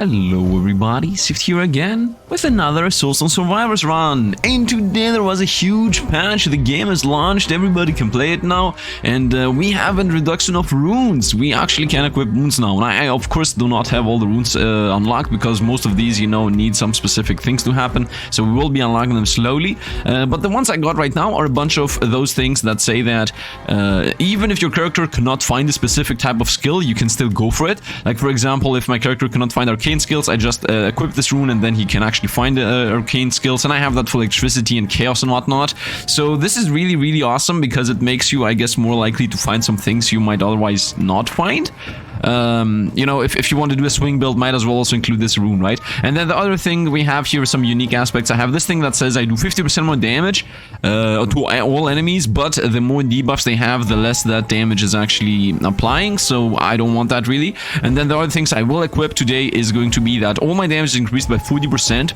Hello everybody, Sifd here again with another Soulstone Survivors run. And today there was a huge patch, the game is launched, everybody can play it now. And we have a reduction of runes, we actually can equip runes now. And I of course do not have all the runes unlocked because most of these, you know, need some specific things to happen. So we will be unlocking them slowly. But the ones I got right now are a bunch of those things that say that even if your character cannot find a specific type of skill, you can still go for it. Like for example, if my character cannot find arcane skills, I just equip this rune and then he can actually find arcane skills, and I have that for electricity and chaos and whatnot. So this is really awesome because it makes you, I guess, more likely to find some things you might otherwise not find. You know, if you want to do a swing build, might as well also include this rune, right? And then the other thing we have here are some unique aspects. I have this thing that says I do 50% more damage to all enemies, but the more debuffs they have, the less that damage is actually applying, so I don't want that really. And then the other things I will equip today is going to be that all my damage is increased by 40%.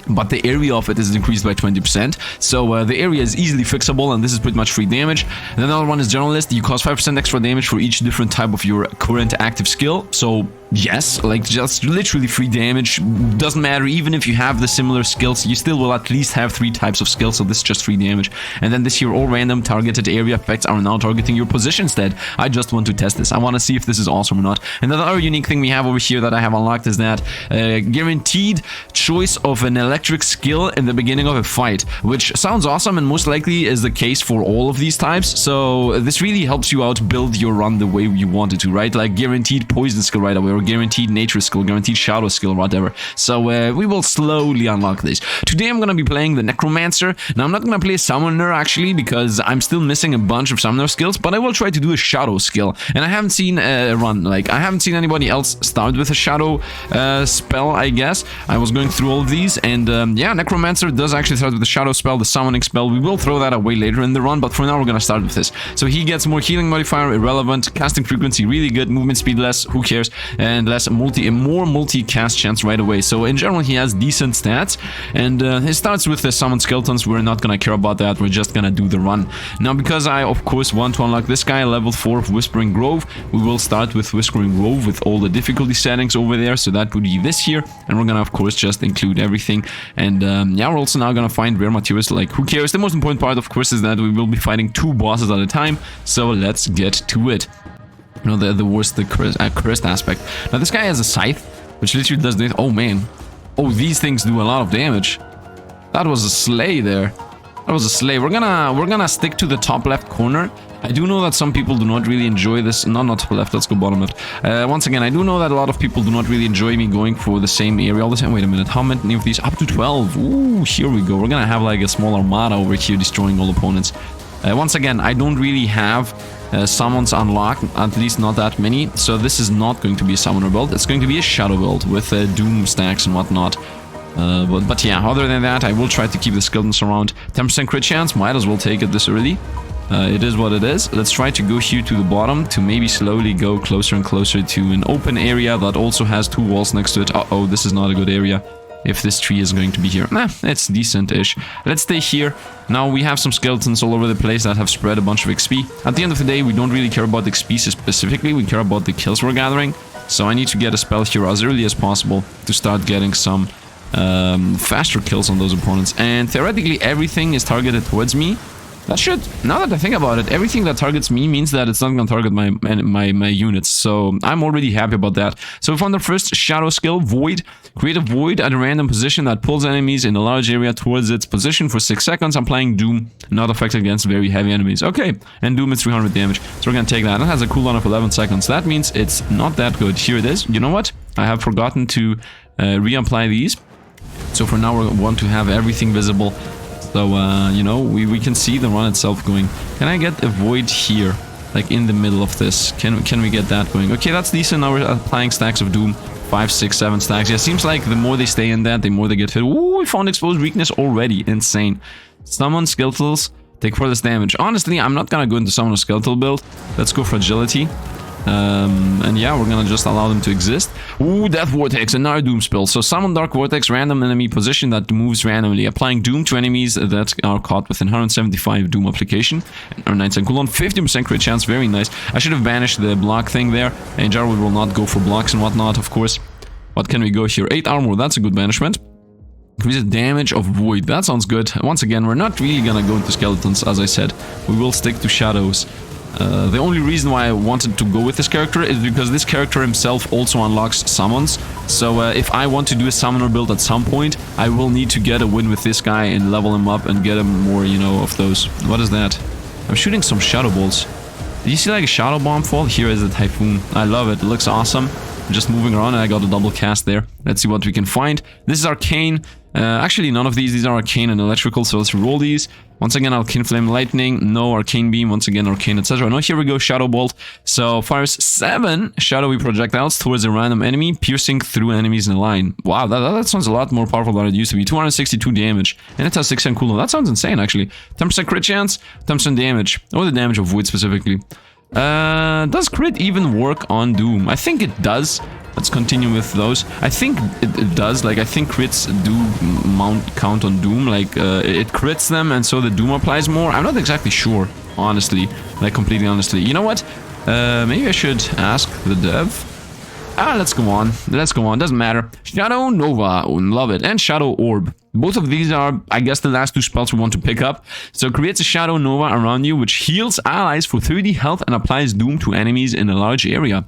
But the area of it is increased by 20%, so the area is easily fixable, and this is pretty much free damage. And then another one is Generalist. You cause 5% extra damage for each different type of your current active skill. So yes, like just literally free damage. Doesn't matter, even if you have the similar skills, you still will at least have 3 types of skills, so this is just free damage. And then this here, all random targeted area effects are now targeting your position instead. I just want to test this. I want to see if this is awesome or not. And the other unique thing we have over here that I have unlocked is that guaranteed choice of an electric skill in the beginning of a fight, which sounds awesome and most likely is the case for all of these types. So this really helps you out build your run the way you want it to, right? Like guaranteed poison skill right away, or guaranteed nature skill, guaranteed shadow skill, whatever. So we will slowly unlock this. Today I'm gonna be playing the necromancer. Now I'm not gonna play a summoner actually because I'm still missing a bunch of summoner skills, but I will try to do a shadow skill. And I haven't seen a run, like I haven't seen anybody else start with a shadow spell, I guess. I was going through all of these, and yeah, necromancer does actually start with the shadow spell, the summoning spell. We will throw that away later in the run, but for now we're gonna start with this. So he gets more healing modifier, irrelevant, casting frequency really good, movement speed less, who cares, and less more multi-cast chance right away. So in general he has decent stats, and he starts with the summon skeletons. We're not gonna care about that, we're just gonna do the run. Now because I of course want to unlock this guy, level 4 of Whispering Grove, we will start with Whispering Grove with all the difficulty settings over there, so that would be this here, and we're gonna of course just include everything. And yeah, we're also now gonna find rare materials, like who cares. The most important part of course is that we will be fighting 2 bosses at a time, so let's get to it. You know, the worst, the cursed aspect. Now this guy has a scythe, which literally does this. Oh man. Oh, these things do a lot of damage. That was a slay there. That was a slay. We're gonna stick to the top left corner. I do know that some people do not really enjoy this. No, not top left, let's go bottom left. Once again, I do know that a lot of people do not really enjoy me going for the same area all the time. Wait a minute, how many of these? Up to 12. Ooh, here we go. We're gonna have like a small armada over here destroying all opponents. Once again, I don't really have summons unlocked, at least not that many, so this is not going to be a summoner build. It's going to be a shadow build with doom stacks and whatnot. But yeah, other than that, I will try to keep the skeletons around. 10% crit chance, might as well take it this early. It is what it is. Let's try to go here to the bottom to maybe slowly go closer and closer to an open area that also has 2 walls next to it. Uh-oh, this is not a good area. If this tree is going to be here. Nah, it's decent-ish. Let's stay here. Now we have some skeletons all over the place that have spread a bunch of XP. At the end of the day, we don't really care about the XP specifically, we care about the kills we're gathering. So I need to get a spell here as early as possible to start getting some faster kills on those opponents. And theoretically, everything is targeted towards me. That should, now that I think about it, everything that targets me means that it's not going to target my units. So I'm already happy about that. So we found the first shadow skill, Void. Create a void at a random position that pulls enemies in a large area towards its position for 6 seconds, applying Doom, not effective against very heavy enemies. Okay, and Doom is 300 damage. So we're going to take that. It has a cooldown of 11 seconds. That means it's not that good. Here it is. You know what? I have forgotten to reapply these. So for now, we want to have everything visible. So, you know, we can see the run itself going. Can I get a void here? Like in the middle of this? Can we get that going? Okay, that's decent. Now we're applying stacks of Doom. 5, 6, 7 stacks. Yeah, seems like the more they stay in that, the more they get hit. Ooh, we found exposed weakness already. Insane. Summon skeletals. Take furthest damage. Honestly, I'm not gonna go into summon a skeletal build. Let's go for agility. And yeah, we're gonna just allow them to exist. Ooh, Death Vortex, another Doom spell. So summon Dark Vortex, random enemy position that moves randomly, applying Doom to enemies that are caught within 175 Doom application. Or 9% cooldown, 50% crit chance, very nice. I should have banished the block thing there. And Xieroeh will not go for blocks and whatnot, of course. What can we go here? 8 armor, that's a good banishment. Increases damage of void, that sounds good. Once again, we're not really gonna go into skeletons, as I said. We will stick to shadows. The only reason why I wanted to go with this character is because this character himself also unlocks summons. So if I want to do a summoner build at some point, I will need to get a win with this guy and level him up and get him more, you know, of those. What is that? I'm shooting some shadow balls. Did you see like a shadow bomb fall? Here is a typhoon. I love it. It looks awesome. I'm just moving around and I got a double cast there. Let's see what we can find. This is arcane. Actually, none of these are arcane and electrical, so let's roll these. Once again, arcane flame lightning, no arcane beam, once again arcane, etc. Now here we go, shadow bolt. So fires 7 shadowy projectiles towards a random enemy, piercing through enemies in a line. Wow, that sounds a lot more powerful than it used to be. 262 damage, and it has 6% cooldown. That sounds insane, actually. 10% crit chance, 10% damage. Or the damage of void specifically. Does crit even work on Doom? I think it does. Let's continue with those. I think it does. Like, I think crits do count on Doom. Like, it crits them, and so the Doom applies more. I'm not exactly sure, honestly. Like, completely honestly. You know what? Maybe I should ask the dev. Let's go on. Let's go on. Doesn't matter. Shadow Nova. Love it. And Shadow Orb. Both of these are, I guess, the last 2 spells we want to pick up. So it creates a Shadow Nova around you, which heals allies for 30 health and applies Doom to enemies in a large area.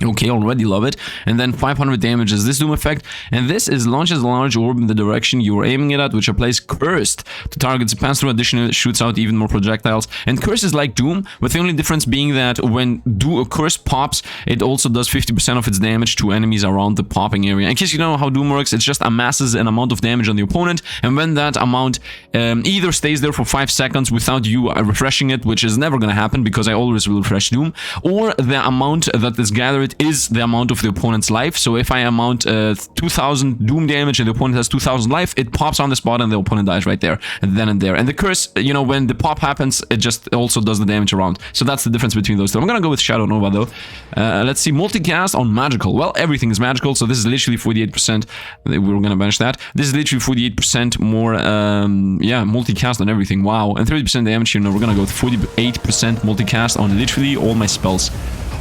Okay, already love it. And then 500 damage is this Doom effect. And this is launches a large orb in the direction you are aiming it at, which applies Cursed to targets. Pass through additional, shoots out even more projectiles. And Curse is like Doom, with the only difference being that when Curse pops, it also does 50% of its damage to enemies around the popping area. In case you don't know how Doom works, it just amasses an amount of damage on the opponent. And when that amount either stays there for 5 seconds without you refreshing it, which is never going to happen because I always will refresh Doom, or the amount that is gathered is the amount of the opponent's life. So if I amount 2000 Doom damage and the opponent has 2000 life, it pops on the spot and the opponent dies right there and then and there. And the curse, you know, when the pop happens, it just also does the damage around. So that's the difference between those two. I'm gonna go with Shadow Nova though. Let's see, multicast on magical. Well, everything is magical, so this is literally 48%. We're gonna banish that. This is literally 48% more, yeah, multicast on everything. Wow, and 30% damage here. No, we're gonna go with 48% multicast on literally all my spells.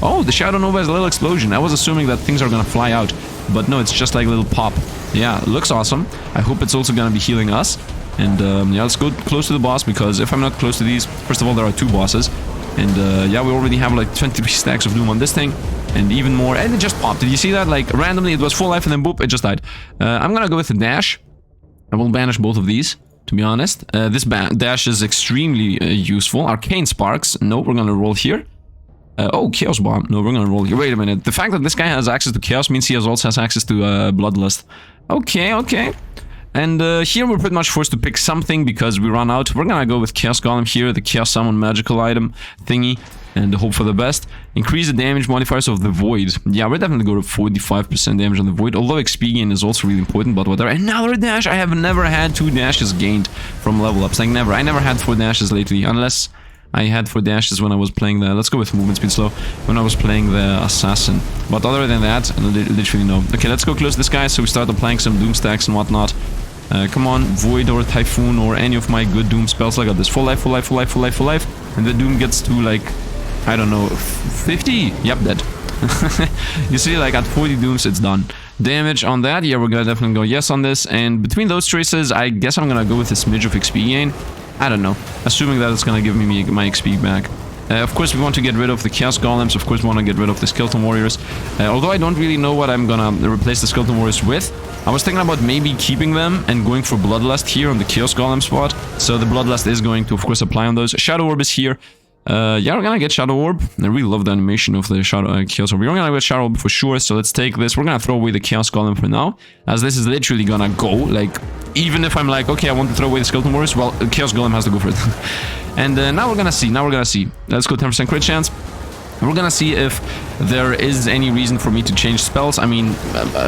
Oh, the Shadow Nova is a little explosion. I was assuming that things are gonna fly out, but no, it's just like a little pop. Yeah, it looks awesome. I hope it's also gonna be healing us. And yeah, let's go close to the boss, because if I'm not close to these, first of all, there are 2 bosses. And yeah, we already have like 23 stacks of Doom on this thing, and even more. And it just popped. Did you see that? Like randomly, it was full life, and then boop, it just died. I'm gonna go with the dash. I will banish both of these, to be honest. This dash is extremely useful. Arcane Sparks. No, we're gonna roll here. Oh, Chaos Bomb. No, we're gonna roll here. Wait a minute. The fact that this guy has access to Chaos means he also has access to Bloodlust. Okay, okay. And here we're pretty much forced to pick something because we run out. We're gonna go with Chaos Golem here, the Chaos Summon magical item thingy, and hope for the best. Increase the damage modifiers of the Void. Yeah, we're definitely going to 45% damage on the Void, although XP gain is also really important, but whatever. Another dash! I have never had 2 dashes gained from level ups. Like, never. I never had 4 dashes lately, unless I had 4 dashes when I was playing the... Let's go with movement speed slow. When I was playing the Assassin. But other than that, literally no. Okay, let's go close this guy so we start applying some Doom stacks and whatnot. Come on, Void or Typhoon or any of my good Doom spells. I got this. Full life, full life, full life, full life, full life. And the Doom gets to like, I don't know, 50? Yep, dead. You see, like at 40 Dooms, it's done. Damage on that, yeah, we're gonna definitely go yes on this. And between those choices, I guess I'm gonna go with a smidge of XP gain. I don't know, assuming that it's gonna give me my XP back. Of course, we want to get rid of the Chaos Golems. Of course, we want to get rid of the Skeleton Warriors. Although I don't really know what I'm gonna replace the Skeleton Warriors with. I was thinking about maybe keeping them and going for Bloodlust here on the Chaos Golem spot. So the Bloodlust is going to, of course, apply on those. Shadow Orb is here. Yeah, we're gonna get Shadow Orb. I really love the animation of the Shadow Chaos Orb. We're gonna get Shadow Orb for sure, so let's take this. We're gonna throw away the Chaos Golem for now, as this is literally gonna go, like, even if I'm like, okay, I want to throw away the Skeleton Warriors, well, the Chaos Golem has to go for it. And now we're gonna see, Let's go 10% crit chance. We're gonna see if there is any reason for me to change spells. I mean,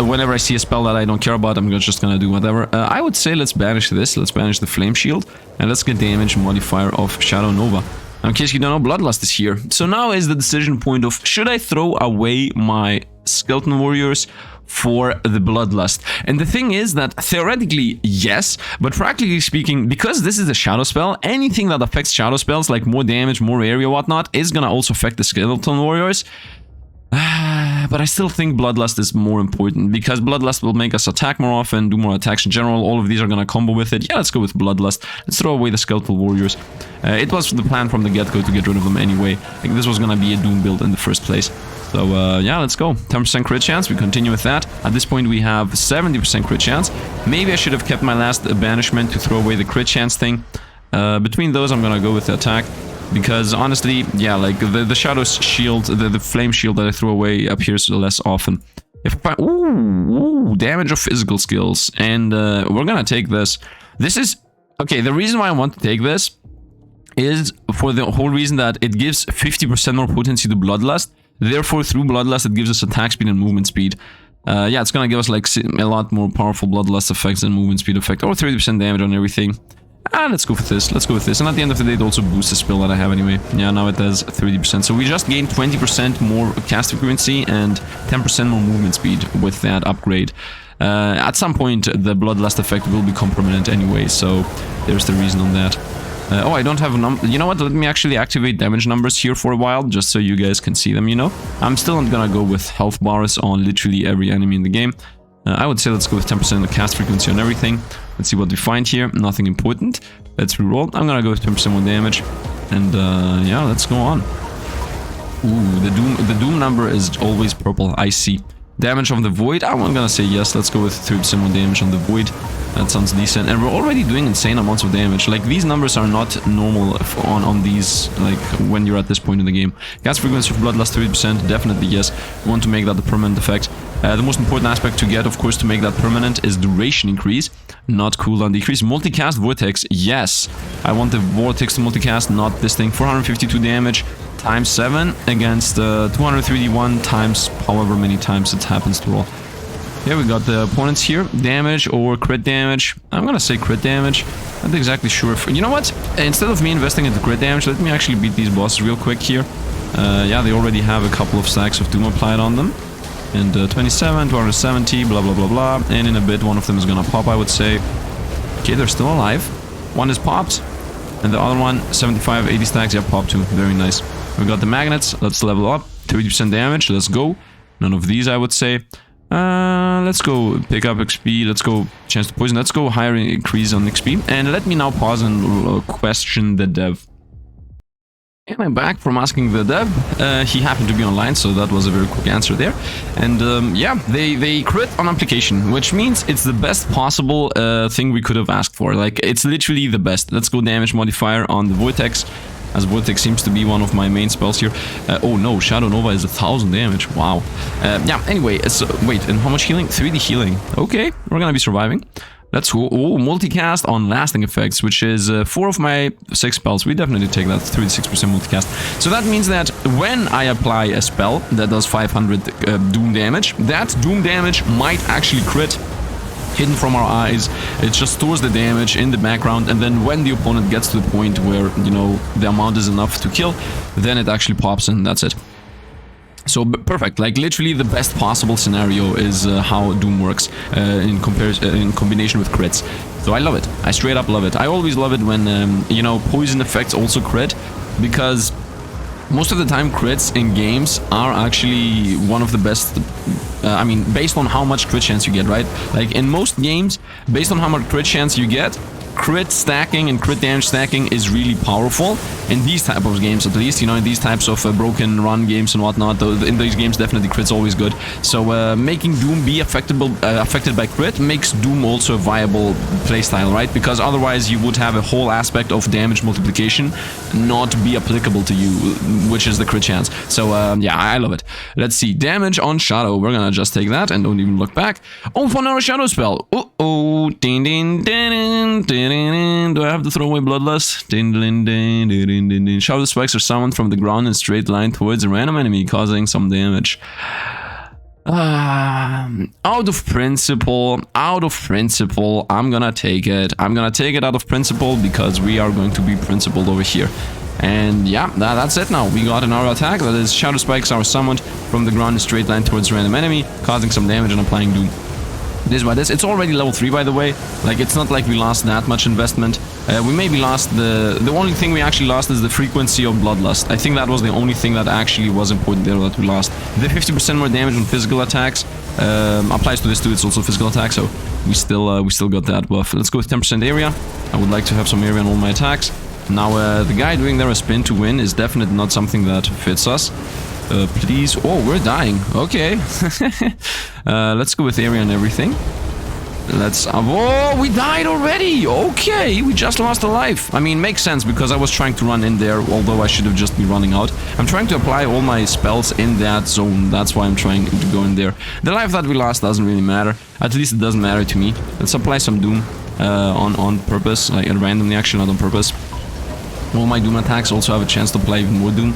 whenever I see a spell that I don't care about, I'm just gonna do whatever. I would say let's banish this, let's banish the Flame Shield, and let's get damage modifier of Shadow Nova. In case you don't know, Bloodlust is here. So now is the decision point of, should I throw away my Skeleton Warriors for the Bloodlust? And the thing is that theoretically, yes, but practically speaking, because this is a shadow spell, anything that affects shadow spells, like more damage, more area, whatnot, is gonna also affect the Skeleton Warriors. but I still think Bloodlust is more important, because Bloodlust will make us attack more often, do more attacks in general. All of these are gonna combo with it. Yeah, let's go with Bloodlust. Let's throw away the Skeletal Warriors. It was the plan from the get-go to get rid of them anyway. Like, this was gonna be a Doom build in the first place. So, yeah, let's go. 10% crit chance, we continue with that. At this point, we have 70% crit chance. Maybe I should have kept my last banishment to throw away the crit chance thing. Between those, I'm gonna go with the attack. Because honestly, yeah, like the Shadow's shield, the flame shield that I threw away appears less often. If I, ooh, damage of physical skills, and we're gonna take this. This is okay. The reason why I want to take this is for the whole reason that it gives 50% more potency to Bloodlust. Therefore, through Bloodlust, it gives us attack speed and movement speed. Yeah, it's gonna give us like a lot more powerful Bloodlust effects and movement speed effect, or 30% damage on everything. Let's go with this. Let's go with this. And at the end of the day, it also boosts the spell that I have anyway. Yeah, now it does 30%. So we just gained 20% more cast frequency and 10% more movement speed with that upgrade. At some point, the Bloodlust effect will become permanent anyway, so there's the reason on that. Oh, I don't have a number. You know what? Let me actually activate damage numbers here for a while, just so you guys can see them, you know? I'm still not gonna go with health bars on literally every enemy in the game. I would say let's go with 10% of the cast frequency on everything. Let's see what we find here. Nothing important. Let's reroll. I'm gonna go with 10% more damage. And yeah, let's go on. Ooh, the doom number is always purple. I see. Damage of the void. I'm gonna say yes. Let's go with 3% more damage on the void. That sounds decent. And we're already doing insane amounts of damage. Like, these numbers are not normal on these, like, when you're at this point in the game. Cast frequency of Bloodlust 30%, definitely yes. We want to make that a permanent effect. The most important aspect to get, of course, to make that permanent is duration increase, not cooldown decrease. Multicast Vortex, yes. I want the Vortex to multicast, not this thing. 452 damage times 7 against 231 times however many times it happens to roll. Yeah, we got the opponents here. Damage or crit damage. I'm gonna say crit damage. Not exactly sure if... You know what? Instead of me investing into crit damage, let me actually beat these bosses real quick here. Yeah, they already have a couple of stacks of Doom applied on them. And 27, 270, blah, blah, blah, blah. And in a bit, one of them is gonna pop, I would say. Okay, they're still alive. One is popped. And the other one, 75, 80 stacks. Yeah, popped too. Very nice. We got the magnets. Let's level up. 30% damage. Let's go. None of these, I would say. Let's go pick up XP. Let's go chance to poison. Let's go higher increase on XP. And let me now pause and question the dev. And I'm back from asking the dev. He happened to be online, so that was a very quick answer there. And yeah, they crit on application, which means it's the best possible thing we could have asked for. Like, it's literally the best. Let's go damage modifier on the Vortex, as Vortex seems to be one of my main spells here. Oh no, Shadow Nova is 1000 damage. Wow. Yeah, anyway, it's, wait, and how much healing? 3D healing. Okay, we're gonna be surviving. Let's go. Oh, multicast on lasting effects, which is 4 of my 6 spells. We definitely take that 36% multicast. So that means that when I apply a spell that does 500 doom damage, that doom damage might actually crit. Hidden from our eyes, it just stores the damage in the background, and then when the opponent gets to the point where, you know, the amount is enough to kill, then it actually pops and that's it. So perfect, like literally the best possible scenario is how Doom works in combination with crits. So I love it. I straight up love it. I always love it when you know, poison effects also crit, because most of the time crits in games are actually one of the best. I mean, based on how much crit chance you get, right? Like in most games, based on how much crit chance you get, crit stacking and crit damage stacking is really powerful. In these type of games, at least, you know, in these types of broken run games and whatnot, in these games, definitely crit's always good. So making Doom be affected by crit makes Doom also a viable playstyle, right? Because otherwise you would have a whole aspect of damage multiplication not be applicable to you, which is the crit chance. So yeah, I love it. Let's see, damage on Shadow. We're gonna just take that and don't even look back. Oh, for another Shadow spell. Uh-oh. Ding, ding, ding, ding, ding. Do I have to throw away Bloodlust? Ding, ding, ding, ding, ding. Shadow spikes are summoned from the ground in a straight line towards a random enemy, causing some damage. Out of principle, I'm gonna take it. I'm gonna take it out of principle because we are going to be principled over here. And yeah, that's it now. We got an auto attack. That is, shadow spikes are summoned from the ground in a straight line towards a random enemy, causing some damage and applying Doom. It is what it is. It's already level 3, by the way. Like, it's not like we lost that much investment. We maybe lost the only thing we actually lost is the frequency of Bloodlust. I think that was the only thing that actually was important there that we lost. The 50% more damage on physical attacks applies to this too. It's also physical attack, so we still got that buff. Let's go with 10% area. I would like to have some area on all my attacks. Now, the guy doing there a spin to win is definitely not something that fits us. Please. Oh, we're dying. Okay. Let's go with area and everything. Let's... oh, we died already. Okay, we just lost a life. I mean, makes sense because I was trying to run in there, although I should have just been running out. I'm trying to apply all my spells in that zone. That's why I'm trying to go in there. The life that we lost doesn't really matter. At least it doesn't matter to me. Let's apply some Doom on purpose, like randomly, actually, not on purpose. All my Doom attacks also have a chance to apply even more Doom.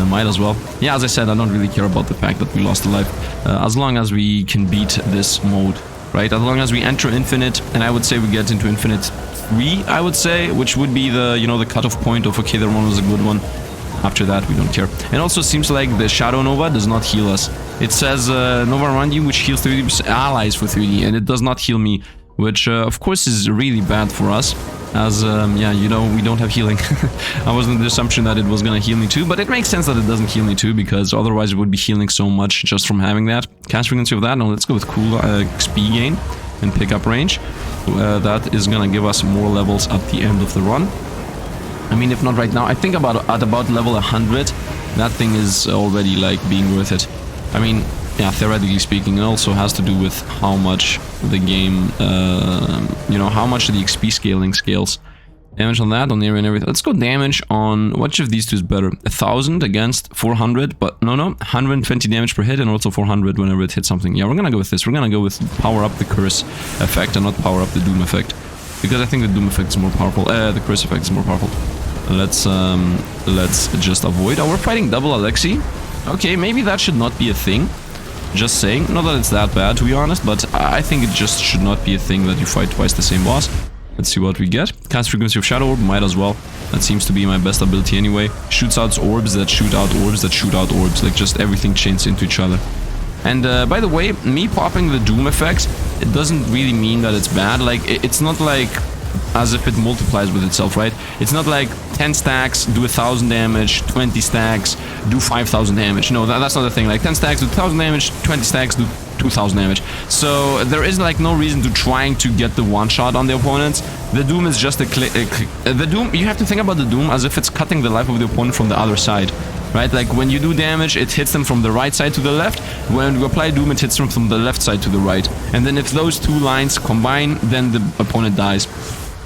Might as well. Yeah, as I said, I don't really care about the fact that we lost a life. As long as we can beat this mode, right? As long as we enter Infinite, and I would say we get into Infinite 3, I would say, which would be the, you know, the cutoff point of, okay, that one was a good one. After that, we don't care. And also seems like the Shadow Nova does not heal us. It says Nova around you, which heals 30% allies for 3D, and it does not heal me, which, of course, is really bad for us. As, yeah, you know, we don't have healing. I was under the assumption that it was gonna heal me too, but it makes sense that it doesn't heal me too, because otherwise it would be healing so much just from having that. Cast frequency of that. Now let's go with cool XP gain and pick up range. That is gonna give us more levels at the end of the run. I mean, if not right now, I think at about level 100, that thing is already, like, being worth it. I mean... yeah, theoretically speaking, it also has to do with how much the game, you know, how much the XP scaling scales. Damage on that, on area and everything. Let's go damage on, which of these two is better? 1000 against 400, but no, 120 damage per hit and also 400 whenever it hits something. Yeah, we're gonna go with this. We're gonna go with power up the curse effect and not power up the doom effect. Because I think the doom effect is more powerful. The curse effect is more powerful. Let's just avoid. Oh, we're fighting double Alexi. Okay, maybe that should not be a thing. Just saying, not that it's that bad to be honest, but I think it just should not be a thing that you fight twice the same boss. Let's see what we get. Cast frequency of Shadow Orb, might as well. That seems to be my best ability anyway. Shoots out orbs that shoot out orbs that shoot out orbs, like just everything chains into each other. And by the way, me popping the Doom effect, it doesn't really mean that it's bad. Like, it's not like as if it multiplies with itself, right? It's not like 10 stacks do 1000 damage, 20 stacks do 5000 damage. No, that's not the thing. Like 10 stacks do 1000 damage, 20 stacks do 2000 damage. So there is like no reason to trying to get the one shot on the opponents. The Doom is just the Doom, you have to think about the Doom as if it's cutting the life of the opponent from the other side. Right, like when you do damage, it hits them from the right side to the left. When you apply Doom, it hits them from the left side to the right. And then if those two lines combine, then the opponent dies.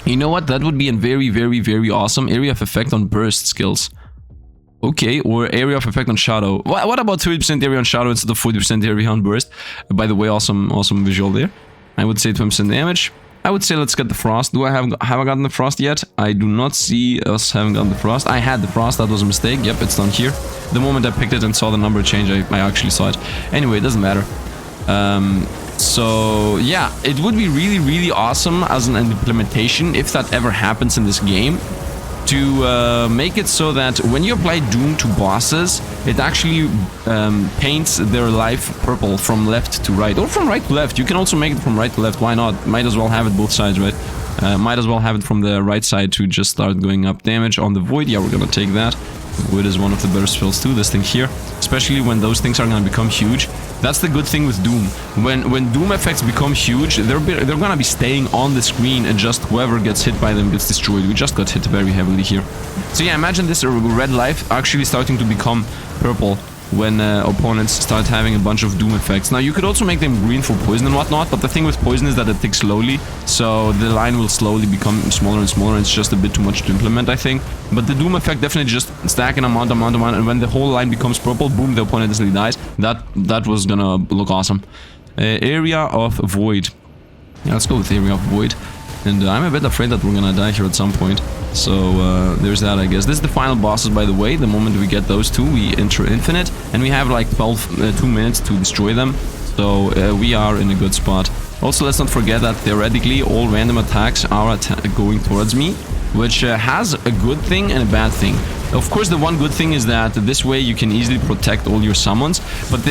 You know what? That would be a very, very, very awesome area of effect on burst skills. Okay, or area of effect on Shadow. What about 30% area on Shadow instead of 40% area on burst? By the way, awesome visual there. I would say 20% damage. I would say let's get the Frost. Have I gotten the Frost yet? I do not see us having gotten the Frost. I had the Frost, that was a mistake. Yep, it's done here. The moment I picked it and saw the number change, I actually saw it. Anyway, it doesn't matter. So, yeah, it would be really, really awesome as an implementation, if that ever happens in this game, to make it so that when you apply Doom to bosses, it actually paints their life purple from left to right, or from right to left. You can also make it from right to left, why not? Might as well have it both sides, right? Might as well have it from the right side to just start going up damage on the Void. Yeah, we're gonna take that. Void is one of the better spells too, this thing here. Especially when those things are gonna become huge. That's the good thing with Doom. When Doom effects become huge, they're gonna be staying on the screen and just whoever gets hit by them gets destroyed. We just got hit very heavily here. So yeah, imagine this red life actually starting to become purple when opponents start having a bunch of Doom effects. Now, you could also make them green for poison and whatnot, but the thing with poison is that it ticks slowly, so the line will slowly become smaller and smaller, and it's just a bit too much to implement, I think. But the Doom effect definitely just stack an amount, and when the whole line becomes purple, boom, the opponent instantly dies. That was gonna look awesome. Area of Void. Yeah, let's go with Area of Void. And I'm a bit afraid that we're gonna die here at some point. So there's that, I guess. This is the final bosses, by the way. The moment we get those two, we enter Infinite. And we have like 2 minutes to destroy them. So we are in a good spot. Also, let's not forget that theoretically all random attacks are going towards me. Which has a good thing and a bad thing. Of course, the one good thing is that this way you can easily protect all your summons, but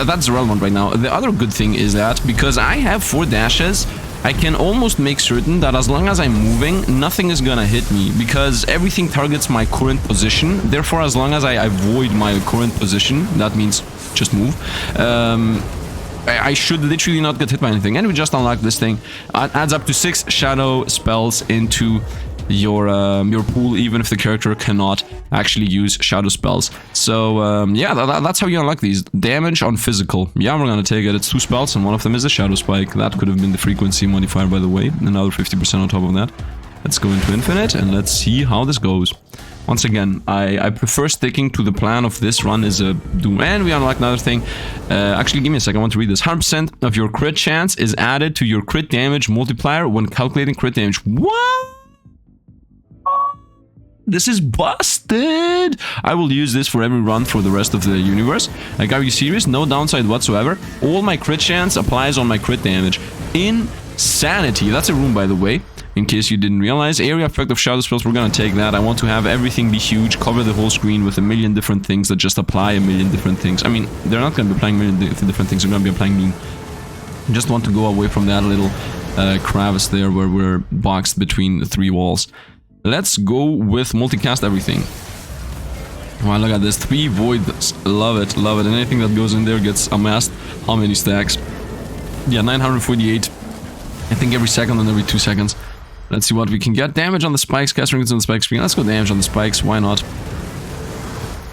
that's irrelevant right now. The other good thing is that because I have 4 dashes, I can almost make certain that as long as I'm moving, nothing is gonna hit me, because everything targets my current position. Therefore, as long as I avoid my current position, that means just move, I should literally not get hit by anything. And we just unlocked this thing. It adds up to 6 shadow spells into your pool, even if the character cannot actually use shadow spells. So yeah, that's how you unlock these. Damage on physical. Yeah, we're gonna take it. It's 2 spells, and one of them is a shadow spike. That could have been the frequency modifier, by the way. Another 50% on top of that. Let's go into infinite and let's see how this goes. Once again, I prefer sticking to the plan of this run is a Doom. And we unlock another thing. Actually, give me a second. I want to read this. 100% of your crit chance is added to your crit damage multiplier when calculating crit damage. What? This is busted! I will use this for every run for the rest of the universe. Like, are you serious? No downside whatsoever. All my crit chance applies on my crit damage. Insanity. That's a rune, by the way. In case you didn't realize. Area effect of shadow spells, we're gonna take that. I want to have everything be huge, cover the whole screen with a million different things that just apply a million different things. I mean, they're not gonna be applying a million different things, they're gonna be applying mean. Just want to go away from that little crevice there where we're boxed between the 3 walls. Let's go with multicast everything. Wow, look at this. 3 voids. Love it, love it. And anything that goes in there gets amassed. How many stacks? Yeah, 948. I think every second and every 2 seconds. Let's see what we can get. Damage on the spikes. Cast trinkets on the spikes. Let's go damage on the spikes. Why not?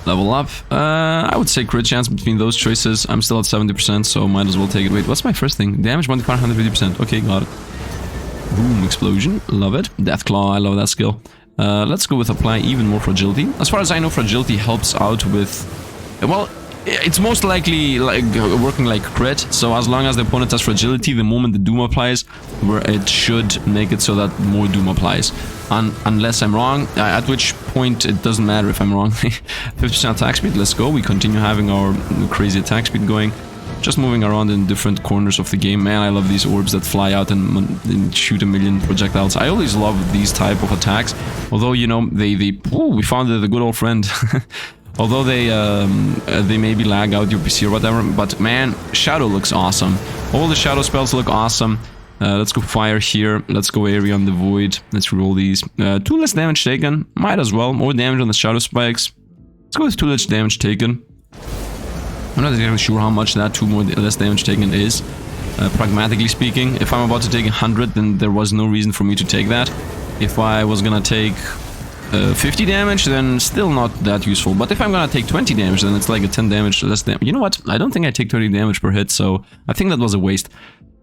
Level up. I would say crit chance between those choices. I'm still at 70%, so might as well take it. Wait, what's my first thing? Damage modifier 150%. Okay, got it. Boom, explosion. Love it. Deathclaw, I love that skill. Let's go with apply even more fragility. As far as I know, fragility helps out with... Well, it's most likely like working like crit, so as long as the opponent has fragility, the moment the doom applies, where it should make it so that more doom applies. Unless I'm wrong, at which point it doesn't matter if I'm wrong. 50% attack speed, let's go. We continue having our crazy attack speed going. Just moving around in different corners of the game. Man, I love these orbs that fly out and shoot a million projectiles. I always love these type of attacks. Although, you know, we found the good old friend. Although they maybe lag out your PC or whatever. But man, Shadow looks awesome. All the Shadow spells look awesome. Let's go fire here. Let's go area on the void. Let's roll these. 2 less damage taken. Might as well. More damage on the Shadow spikes. Let's go with 2 less damage taken. I'm not exactly sure how much that 2 less damage taken is. Pragmatically speaking, if I'm about to take 100, then there was no reason for me to take that. If I was gonna take 50 damage, then still not that useful. But if I'm gonna take 20 damage, then it's like a 10 damage less damage. You know what? I don't think I take 30 damage per hit, so I think that was a waste.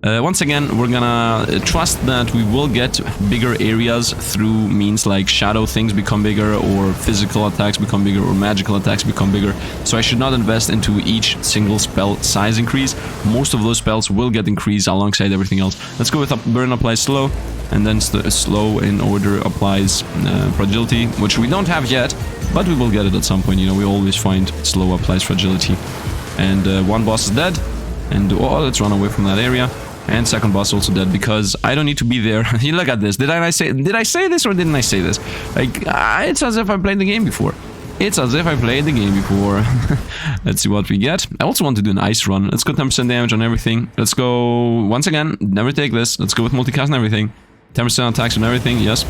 Once again, we're gonna trust that we will get bigger areas through means like shadow things become bigger, or physical attacks become bigger, or magical attacks become bigger. So I should not invest into each single spell size increase. Most of those spells will get increased alongside everything else. Let's go with burn applies slow, and then slow in order applies fragility, which we don't have yet, but we will get it at some point. You know, we always find slow applies fragility. And 1 boss is dead, and oh, let's run away from that area. And second boss also dead, because I don't need to be there. You look at this. Did I say this or didn't I say this? Like, it's as if I played the game before. It's as if I played the game before. Let's see what we get. I also want to do an ice run. Let's go 10% damage on everything. Let's go, once again, never take this. Let's go with multicast and everything. 10% attacks on everything, yes.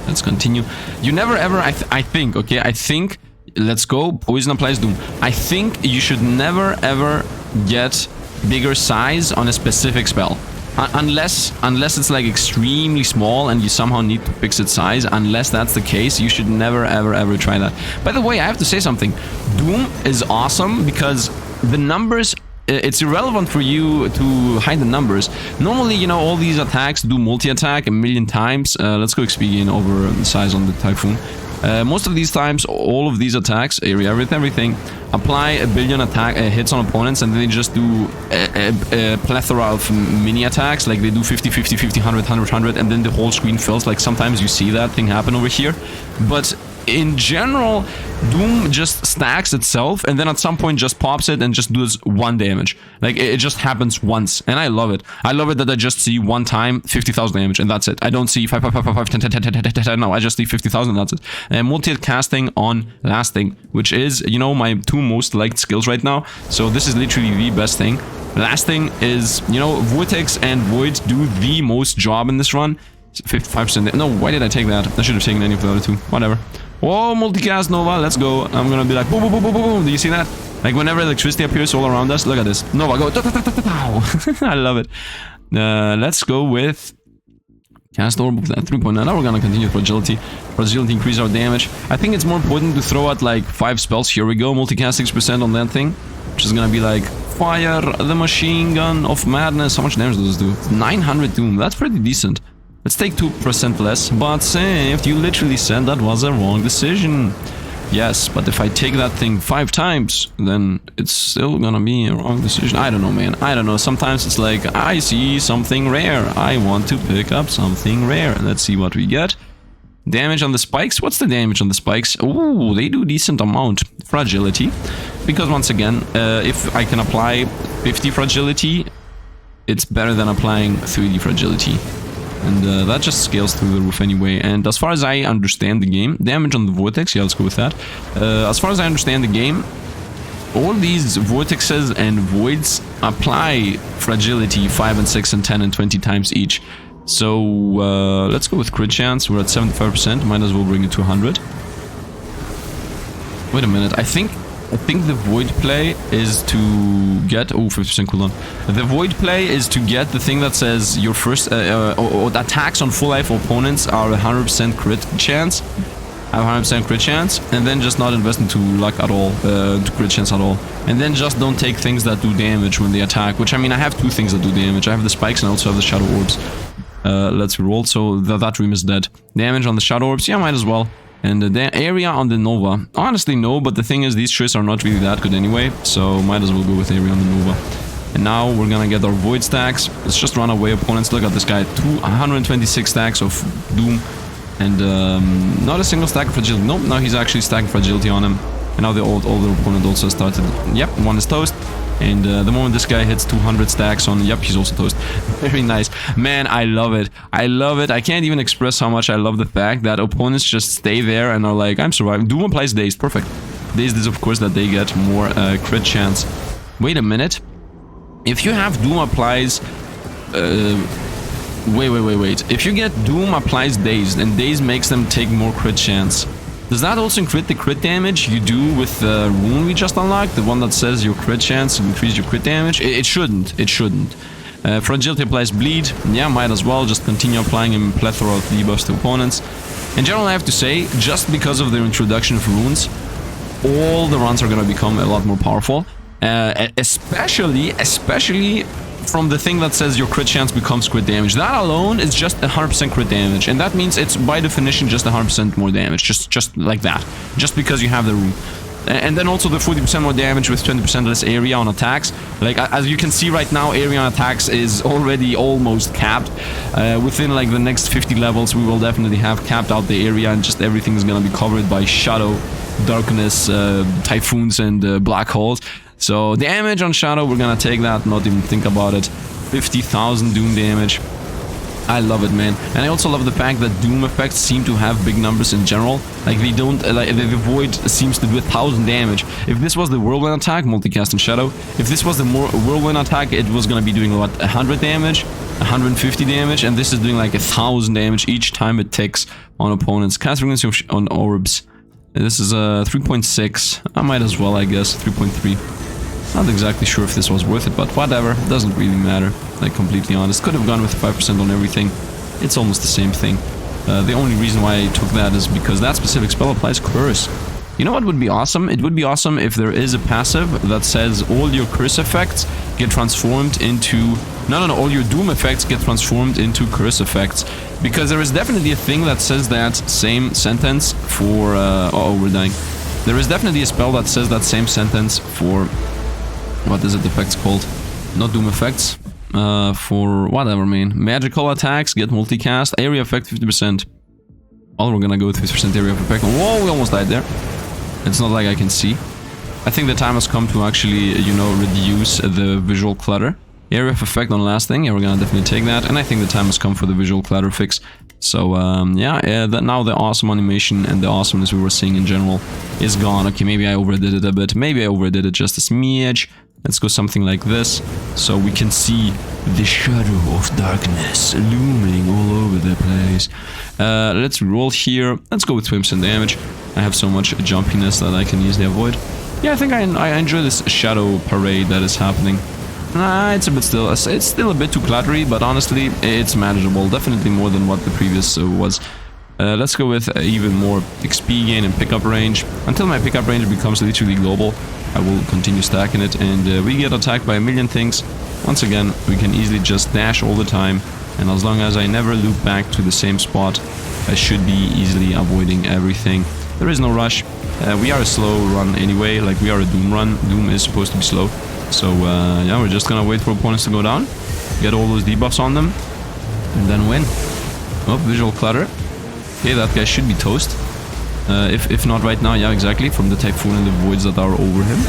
Let's continue. You never ever, I think, okay, I think, let's go, poison applies doom. I think you should never ever get bigger size on a specific spell, unless it's like extremely small and you somehow need to fix its size. Unless that's the case, you should never ever try that. By the way, I have to say something. Doom is awesome because the numbers, it's irrelevant for you to hide the numbers. Normally, you know, all these attacks do multi-attack a million times. Let's go XP gain over size on the Typhoon. Most of these times, all of these attacks, area with everything, apply a billion hits on opponents, and they just do a plethora of mini attacks. Like they do 50, 50, 50, 100, 100, 100, and then the whole screen fills. Like sometimes you see that thing happen over here. But in general, Doom just stacks itself and then at some point just pops it and just does 1 damage. Like, it just happens once, and I love it. I love it that I just see one time 50,000 damage, and that's it. I don't see 5, 10, no, I just see 50,000, and that's it. And multi-casting on lasting, which is, you know, my 2 most liked skills right now. So this is literally the best thing. Lasting is, you know, Vortex and Void do the most job in this run. 55%. No, why did I take that? I should have taken any of the other 2. Whatever. Oh, multicast Nova, let's go. I'm gonna be like, boom, boom, boom, boom, boom, boom. Do you see that? Like, whenever electricity appears all around us, look at this. Nova, go. I love it. Let's go with cast orb of that 3.9. Now we're gonna continue fragility. Fragility increase our damage. I think it's more important to throw out like 5 spells. Here we go. Multicast 6% on that thing, which is gonna be like fire the machine gun of madness. How much damage does this do? 900 doom. That's pretty decent. Let's take 2% less, but Sifd, you literally said that was a wrong decision. Yes, but if I take that thing 5 times, then it's still gonna be a wrong decision. I don't know, man. I don't know. Sometimes it's like, I see something rare. I want to pick up something rare. Let's see what we get. Damage on the spikes. What's the damage on the spikes? Ooh, they do decent amount. Fragility. Because once again, if I can apply 50 fragility, it's better than applying 3D fragility. And that just scales through the roof anyway. And as far as I understand the game, damage on the vortex, yeah, let's go with that. As far as I understand the game, all these vortexes and voids apply fragility 5 and 6 and 10 and 20 times each. So let's go with crit chance. We're at 75%. Might as well bring it to 100. Wait a minute. I think the void play is to get... Oh, 50% cooldown. The void play is to get the thing that says your first... or attacks on full life opponents are 100% crit chance. Have 100% crit chance. And then just not invest into luck at all. To crit chance at all. And then just don't take things that do damage when they attack. Which, I mean, I have 2 things that do damage. I have the spikes and I also have the shadow orbs. Let's roll. So that room is dead. Damage on the shadow orbs. Yeah, might as well. And the area on the Nova. Honestly, no, but the thing is, these choices are not really that good anyway, so might as well go with area on the Nova. And now we're gonna get our Void stacks. Let's just run away opponents. Look at this guy, 126 stacks of Doom. And not a single stack of Fragility. Nope, now he's actually stacking Fragility on him. And now the older opponent also started. Yep, 1 is toast. And the moment this guy hits 200 stacks on... Yep, he's also toast. Very nice. Man, I love it. I love it. I can't even express how much I love the fact that opponents just stay there and are like, I'm surviving. Doom applies dazed. Perfect. Dazed is, of course, that they get more crit chance. Wait a minute. If you have Doom applies... Wait. If you get Doom applies dazed and dazed makes them take more crit chance... Does that also increase the crit damage you do with the rune we just unlocked? The one that says your crit chance increase your crit damage? It shouldn't. It shouldn't. Fragility applies bleed. Yeah, might as well. Just continue applying a plethora of debuffs to opponents. In general, I have to say, just because of the introduction of runes, all the runs are going to become a lot more powerful. Especially from the thing that says your crit chance becomes crit damage. That alone is just 100% crit damage, and that means it's by definition just 100% more damage, just like that, just because you have the rune. And then also the 40% more damage with 20% less area on attacks. Like, as you can see right now, area on attacks is already almost capped. Within like the next 50 levels, we will definitely have capped out the area, and just everything is gonna be covered by shadow, darkness, typhoons, and black holes. So damage on shadow, we're gonna take that, not even think about it. 50,000 doom damage. I love it, man. And I also love the fact that doom effects seem to have big numbers in general. Like, they don't, like, the void seems to do 1,000 damage. If this was the whirlwind attack, multicast and shadow, if this was the whirlwind attack, it was gonna be doing what, 100 damage, 150 damage, and this is doing like 1,000 damage each time it ticks on opponents. Cast frequency on orbs. This is 3.6. I might as well, I guess. 3.3. Not exactly sure if this was worth it, but whatever. It doesn't really matter. Like, completely honest. Could have gone with 5% on everything. It's almost the same thing. The only reason why I took that is because that specific spell applies Curse. You know what would be awesome? It would be awesome if there is a passive that says all your Curse effects get transformed into... No, all your Doom effects get transformed into Curse effects. Because there is definitely a thing that says that same sentence for... oh, we're dying. There is definitely a spell that says that same sentence for... What is it effects called? Not Doom effects. For whatever, man. Magical attacks get multicast. Area effect 50%. Well, we're gonna go with 50% area of effect. Whoa, we almost died there. It's not like I can see. I think the time has come to actually, you know, reduce the visual clutter. Area of effect on last thing. Yeah, we're gonna definitely take that. And I think the time has come for the visual clutter fix. So, now the awesome animation and the awesomeness we were seeing in general is gone. Okay, maybe I overdid it a bit. Maybe I overdid it just a smidge. Let's go something like this, so we can see the shadow of darkness looming all over the place. Let's roll here. Let's go with 20% damage. I have so much jumpiness that I can easily avoid. Yeah, I think I enjoy this shadow parade that is happening. It's still a bit too cluttery, but honestly, it's manageable. Definitely more than what the previous was. Let's go with even more XP gain and pickup range. Until my pickup range becomes literally global, I will continue stacking it, and we get attacked by a million things. Once again, we can easily just dash all the time, and as long as I never loop back to the same spot, I should be easily avoiding everything. There is no rush. We are a slow run anyway, like we are a Doom run. Doom is supposed to be slow. So yeah, we're just gonna wait for opponents to go down, get all those debuffs on them, and then win. Oh, visual clutter. Okay, that guy should be toast. If not right now, yeah, exactly, from the Typhoon and the voids that are over him.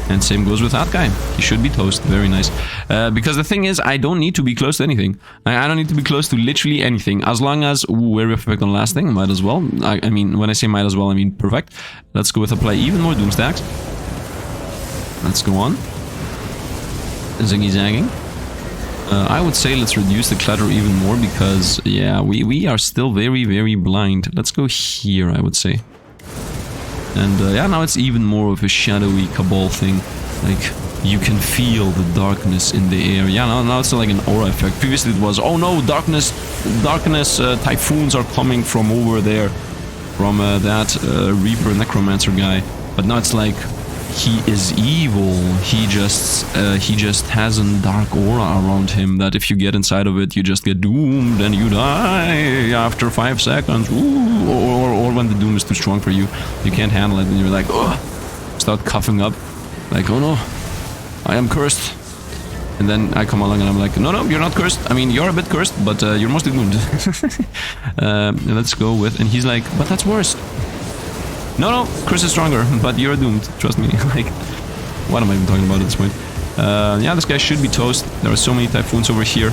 And same goes with that guy. He should be toast. Very nice. Because the thing is, I don't need to be close to anything. I don't need to be close to literally anything. As long as... Ooh, area of effect on last thing. Might as well. I mean, when I say might as well, I mean perfect. Let's go with apply even more Doom stacks. Let's go on. Ziggy zagging. I would say let's reduce the clutter even more because, yeah, we are still very, very blind. Let's go here, I would say. And yeah, now it's even more of a shadowy cabal thing. Like, you can feel the darkness in the air. Yeah, now it's like an aura effect. Previously it was, oh no, darkness, typhoons are coming from over there. From that Reaper Necromancer guy. But now it's like, he is evil. He just has a dark aura around him that if you get inside of it, you just get doomed and you die after 5 seconds. Ooh, or when the doom is too strong for you, you can't handle it, and you're like, oh, start coughing up, like, oh no, I am cursed. And then I come along and I'm like, no, you're not cursed. I mean, you're a bit cursed, but you're mostly doomed. Let's go with, and he's like, but that's worse. No, curse is stronger, but you're doomed, trust me. Like, what am I even talking about at this point? Yeah, this guy should be toast. There are so many typhoons over here.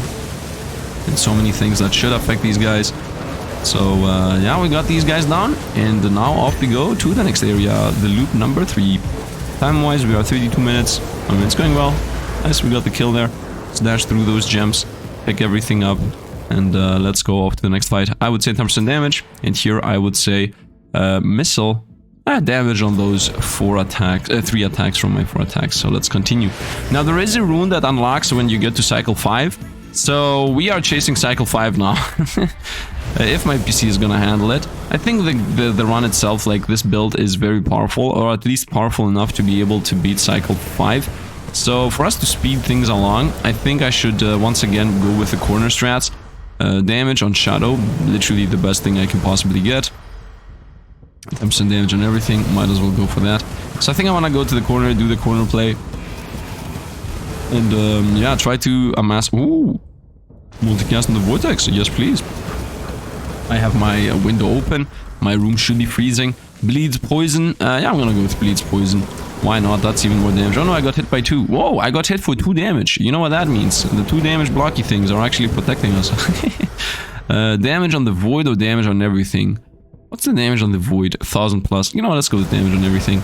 And so many things that should affect these guys. So, yeah, we got these guys down. And now off we go to the next area, the loop number 3. Time-wise, we are 32 minutes. I mean, it's going well. Nice, we got the kill there. Let's dash through those gems, pick everything up, and let's go off to the next fight. I would say 10% damage. And here I would say missile. Damage on those 3 attacks from my 4 attacks. So let's continue. Now there is a rune that unlocks when you get to cycle 5. So we are chasing cycle 5 now. If my PC is gonna handle it. I think the run itself, like this build, is very powerful, or at least powerful enough to be able to beat cycle 5. So for us to speed things along, I think I should once again go with the corner strats. Damage on Shadow, literally the best thing I can possibly get. 10% damage on everything, might as well go for that. So I think I want to go to the corner, do the corner play. And yeah, try to amass... Ooh! Multicast on the Vortex, yes please. I have my window open, my room should be freezing. Bleeds Poison, yeah, I'm gonna go with Bleeds Poison. Why not? That's even more damage. Oh no, I got hit by 2. Whoa, I got hit for 2 damage. You know what that means? The 2 damage blocky things are actually protecting us. Damage on the Void or damage on everything? What's the damage on the Void? 1000 plus. You know what, let's go with damage on everything.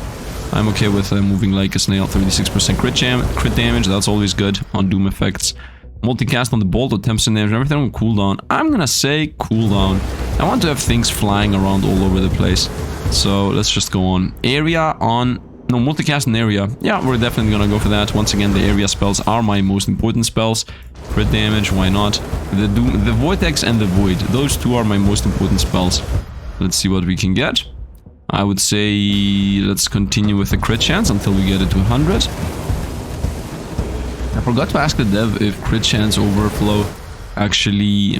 I'm okay with moving like a snail. 36% crit damage, that's always good on Doom effects. Multicast on the Bolt with 10% damage and everything on cooldown. I'm gonna say cooldown. I want to have things flying around all over the place. So let's just go on. Area on... No, multicast and area. Yeah, we're definitely gonna go for that. Once again, the area spells are my most important spells. Crit damage, why not? The Doom, the Vortex and the Void. Those 2 are my most important spells. Let's see what we can get. I would say let's continue with the crit chance until we get it to 100. I forgot to ask the dev if crit chance overflow actually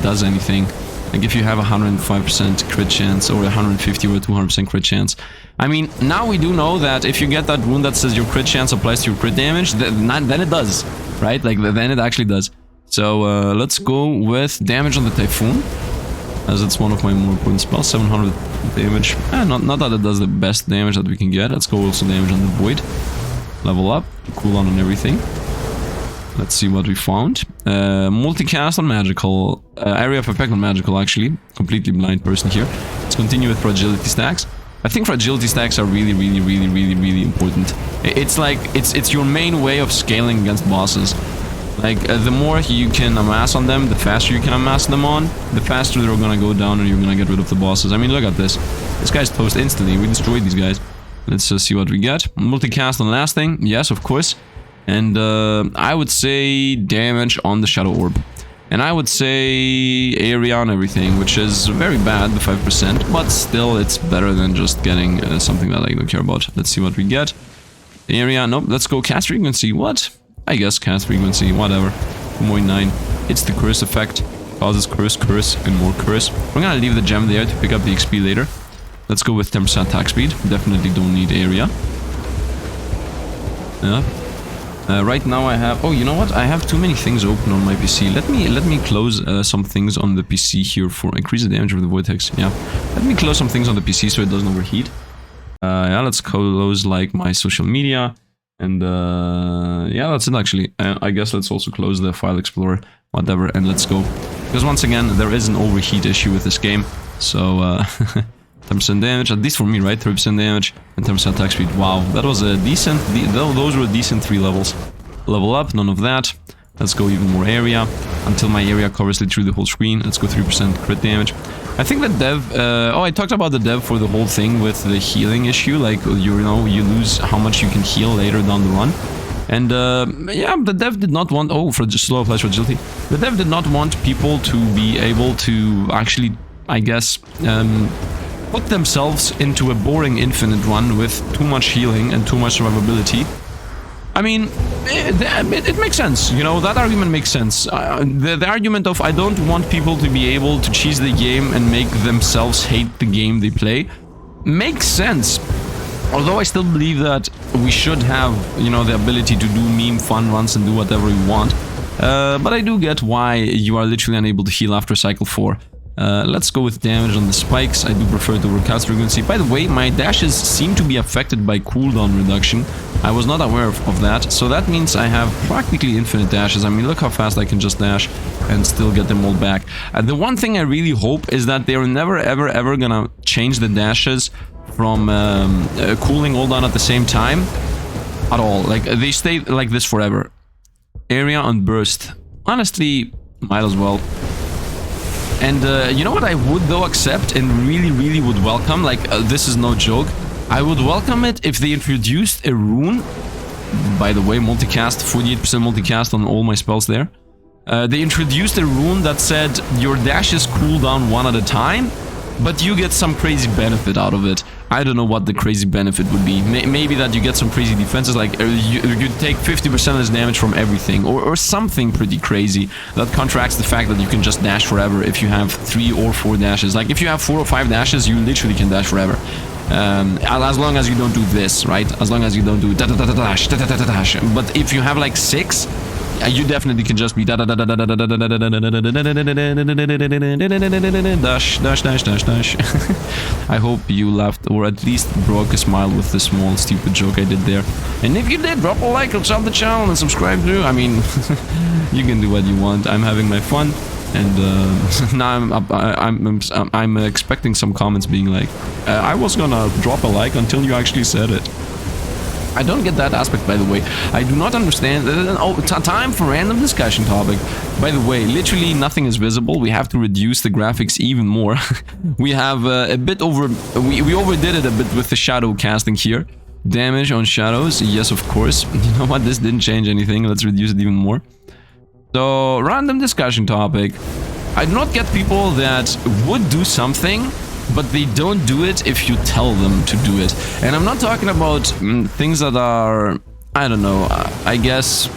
does anything. Like if you have 105% crit chance or 150 or 200% crit chance. I mean, now we do know that if you get that rune that says your crit chance applies to your crit damage, then it does, right? Like then it actually does. So let's go with damage on the Typhoon. as it's one of my more important spells. 700 damage. Not that it does the best damage that we can get. Let's go also damage on the Void. Level up, cooldown on everything. Let's see what we found. Multicast on magical. Area of effect on magical, actually. Completely blind person here. Let's continue with fragility stacks. I think fragility stacks are really important. It's like, it's your main way of scaling against bosses. Like, the more you can amass on them, the faster you can amass them on, the faster they're gonna go down and you're gonna get rid of the bosses. I mean, look at this. This guy's toast instantly. We destroyed these guys. Let's see what we get. Multicast on last thing. Yes, of course. And I would say damage on the Shadow Orb. And I would say area on everything, which is very bad, the 5%, but still it's better than just getting something that I don't care about. Let's see what we get. Area, nope, let's go cast frequency. What? I guess cast frequency, whatever. 2.9. It's the curse effect. Causes curse, and more curse. We're gonna leave the gem there to pick up the XP later. Let's go with 10% attack speed. Definitely don't need area. Yeah. Right now I have... Oh, you know what? I have too many things open on my PC. Let me close some things on the PC here for increase the damage of the vortex. Yeah. Let me close some things on the PC so it doesn't overheat. Yeah, let's close like my social media. And yeah, that's it actually. I guess let's also close the file explorer, whatever, and let's go. Because once again, there is an overheat issue with this game. So 10% damage, at least for me, right? 30% damage and 10% attack speed. Wow, that was a decent... Those were decent 3 levels. Level up, none of that. Let's go even more area, until my area covers literally the whole screen. Let's go 3% crit damage. I think that dev... oh, I talked about the dev for the whole thing with the healing issue. Like, you know, you lose how much you can heal later down the run. And yeah, the dev did not want... Oh, for just slow applies fragility. The dev did not want people to be able to actually, I guess... put themselves into a boring infinite run with too much healing and too much survivability. I mean, it makes sense, you know, that argument makes sense. The argument of I don't want people to be able to cheese the game and make themselves hate the game they play makes sense. Although I still believe that we should have, you know, the ability to do meme fun runs and do whatever we want. But I do get why you are literally unable to heal after cycle 4. Let's go with damage on the spikes. I do prefer the cast frequency. By the way, my dashes seem to be affected by cooldown reduction. I was not aware of that, so that means I have practically infinite dashes. I mean, look how fast I can just dash and still get them all back. The one thing I really hope is that they're never ever gonna change the dashes from cooling all down at the same time at all. Like, they stay like this forever. Area on burst. Honestly, might as well. And you know what I would though accept and really would welcome, like this is no joke, I would welcome it if they introduced a rune. By the way, multicast, 48% multicast on all my spells there. They introduced a rune that said your dashes cool down 1 at a time, but you get some crazy benefit out of it. I don't know what the crazy benefit would be. Maybe that you get some crazy defenses, like you take 50% less damage from everything, or something pretty crazy that contracts the fact that you can just dash forever if you have 3 or 4 dashes. Like, if you have 4 or 5 dashes, you literally can dash forever. As long as you don't do this, right? As long as you don't do dash. But if you have like 6, you definitely can just be dash. I hope you laughed, or at least broke a smile with the small stupid joke I did there. And if you did, drop a like on the channel and subscribe too. I mean, you can do what you want. I'm having my fun, and now I'm expecting some comments being like, I was gonna drop a like until you actually said it. I don't get that aspect, by the way. I do not understand. Oh, time for random discussion topic. By the way, literally nothing is visible. We have to reduce the graphics even more. We have a bit over... We overdid it a bit with the shadow casting here. Damage on shadows. Yes, of course. You know what? This didn't change anything. Let's reduce it even more. So, random discussion topic. I do not get people that would do something, but they don't do it if you tell them to do it. And I'm not talking about things that are, I don't know, I guess...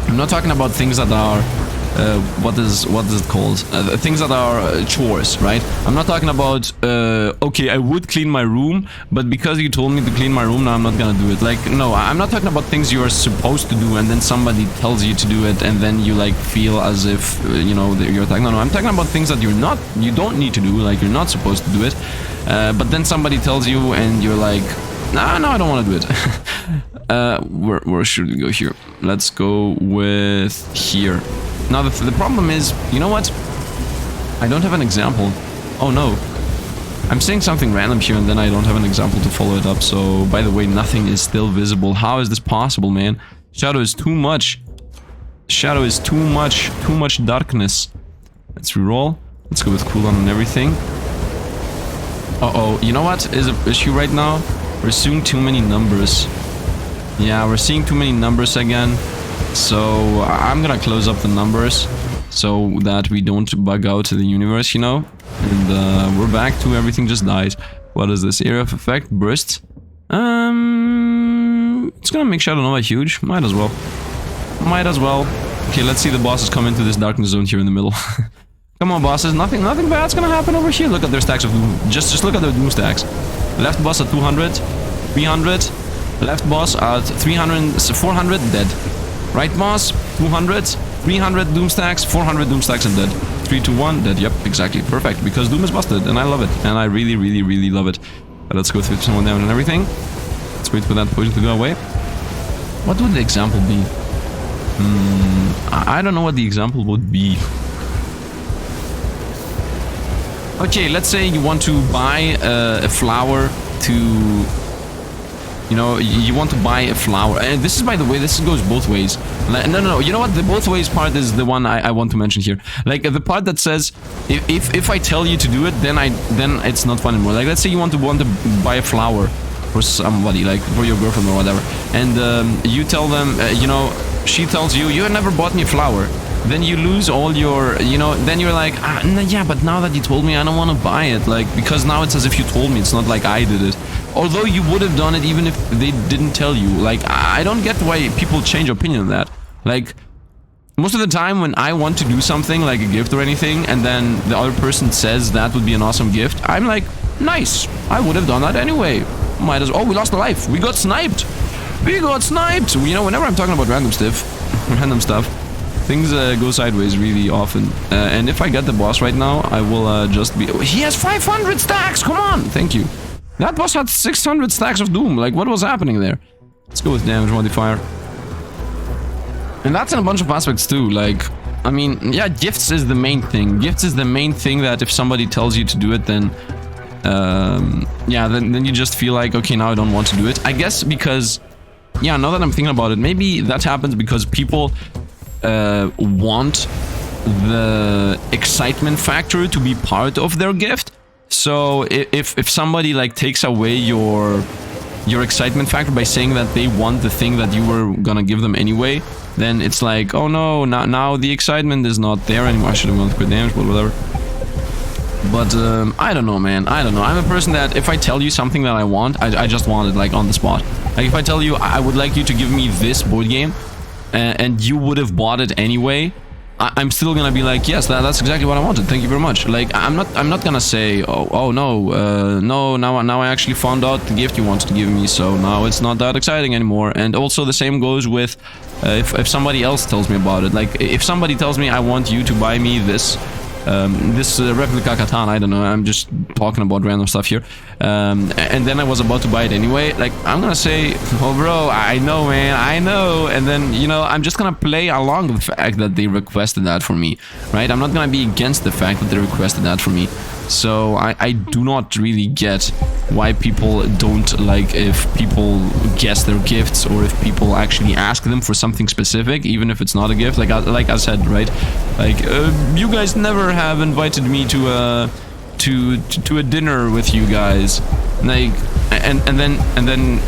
I'm not talking about things that are what is it called? Things that are chores, right? I'm not talking about okay, I would clean my room, but because you told me to clean my room, now I'm not gonna do it. Like, no, I'm not talking about things you are supposed to do and then somebody tells you to do it and then you like feel as if you know you're like, no, I'm talking about things that you don't need to do, like you're not supposed to do it, but then somebody tells you and you're like, nah, no, I don't want to do it. Where should we go here? Let's go with here. Now the problem is, you know what? I don't have an example. Oh no. I'm saying something random here and then I don't have an example to follow it up. So, by the way, nothing is still visible. How is this possible, man? Shadow is too much. Shadow is too much darkness. Let's reroll. Let's go with cooldown and everything. Uh-oh. You know what is an issue right now? We're seeing too many numbers. Yeah, we're seeing too many numbers again. So I'm gonna close up the numbers so that we don't bug out to the universe, you know. And we're back to everything just dies. What is this? Area of effect burst. It's gonna make Shadow Nova huge. Might as well. Might as well. Okay, let's see the bosses come into this darkness zone here in the middle. Come on, bosses. Nothing bad's gonna happen over here. Look at their stacks of doom. Just look at their doom stacks. Left boss at 200, 300. Left boss at 300, 400, dead. Right boss, 200, 300 doom stacks, 400 doom stacks and dead. 3, 2, 1, dead. Yep, exactly. Perfect. Because doom is busted and I love it. And I really love it. But let's go through someone down and everything. Let's wait for that poison to go away. What would the example be? I don't know what the example would be. Okay, let's say you want to buy a flower to... You know, you want to buy a flower. And this is, by the way, this goes both ways. No. You know what? The both ways part is the one I want to mention here. Like, the part that says, if I tell you to do it, then it's not fun anymore. Like, let's say you want to buy a flower for somebody, like for your girlfriend or whatever. And you tell them, you know, she tells you, you never bought me a flower. Then you lose all your, you know, then you're like, yeah, but now that you told me, I don't want to buy it. Like, because now it's as if you told me, it's not like I did it. Although you would have done it even if they didn't tell you. Like, I don't get why people change opinion on that. Like, most of the time when I want to do something, like a gift or anything, and then the other person says that would be an awesome gift, I'm like, nice, I would have done that anyway. Might as well. Oh, we lost a life. We got sniped. We got sniped. You know, whenever I'm talking about random stuff, things go sideways really often. And if I get the boss right now, I will just be... He has 500 stacks! Come on! Thank you. That boss had 600 stacks of doom. Like, what was happening there? Let's go with damage modifier. And that's in a bunch of aspects too. Like, I mean, yeah, gifts is the main thing. Gifts is the main thing that if somebody tells you to do it, then... yeah, then you just feel like, okay, now I don't want to do it. I guess because... Yeah, now that I'm thinking about it, maybe that happens because people... want the excitement factor to be part of their gift. So if somebody like takes away your excitement factor by saying that they want the thing that you were gonna give them anyway, then it's like, oh no, now the excitement is not there anymore. I should have gone to crit damage, but whatever. But I don't know, man. I don't know. I'm a person that if I tell you something that I want, I just want it like on the spot. Like if I tell you I would like you to give me this board game, and you would have bought it anyway, I'm still gonna be like, yes, that's exactly what I wanted. Thank you very much. Like I'm not gonna say, oh no, no, now I actually found out the gift you wanted to give me, so now it's not that exciting anymore. And also the same goes with if somebody else tells me about it. Like if somebody tells me I want you to buy me this replica katana, I don't know, I'm just talking about random stuff here, and then I was about to buy it anyway, like I'm gonna say, oh bro, I know, man, I know, and then, you know, I'm just gonna play along with the fact that they requested that for me, right? I'm not gonna be against the fact that they requested that for me. So I do not really get why people don't like if people guess their gifts or if people actually ask them for something specific, even if it's not a gift. Like I said, right? Like you guys never have invited me to a dinner with you guys, like, and then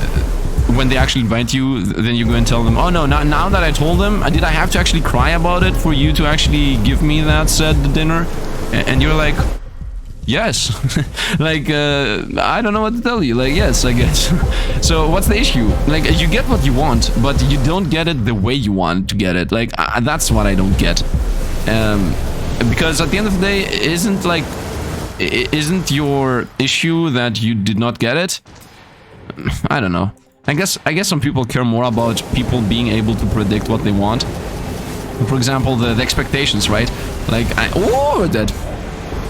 when they actually invite you, then you go and tell them, oh no, now that I told them, did I have to actually cry about it for you to actually give me that said dinner? And you're like, yes. Like, I don't know what to tell you. Like, yes, I guess. So, what's the issue? Like, you get what you want, but you don't get it the way you want to get it. Like, that's what I don't get. Because at the end of the day, isn't your issue that you did not get it? I don't know. I guess some people care more about people being able to predict what they want. For example, the expectations, right? Like, oh, dead.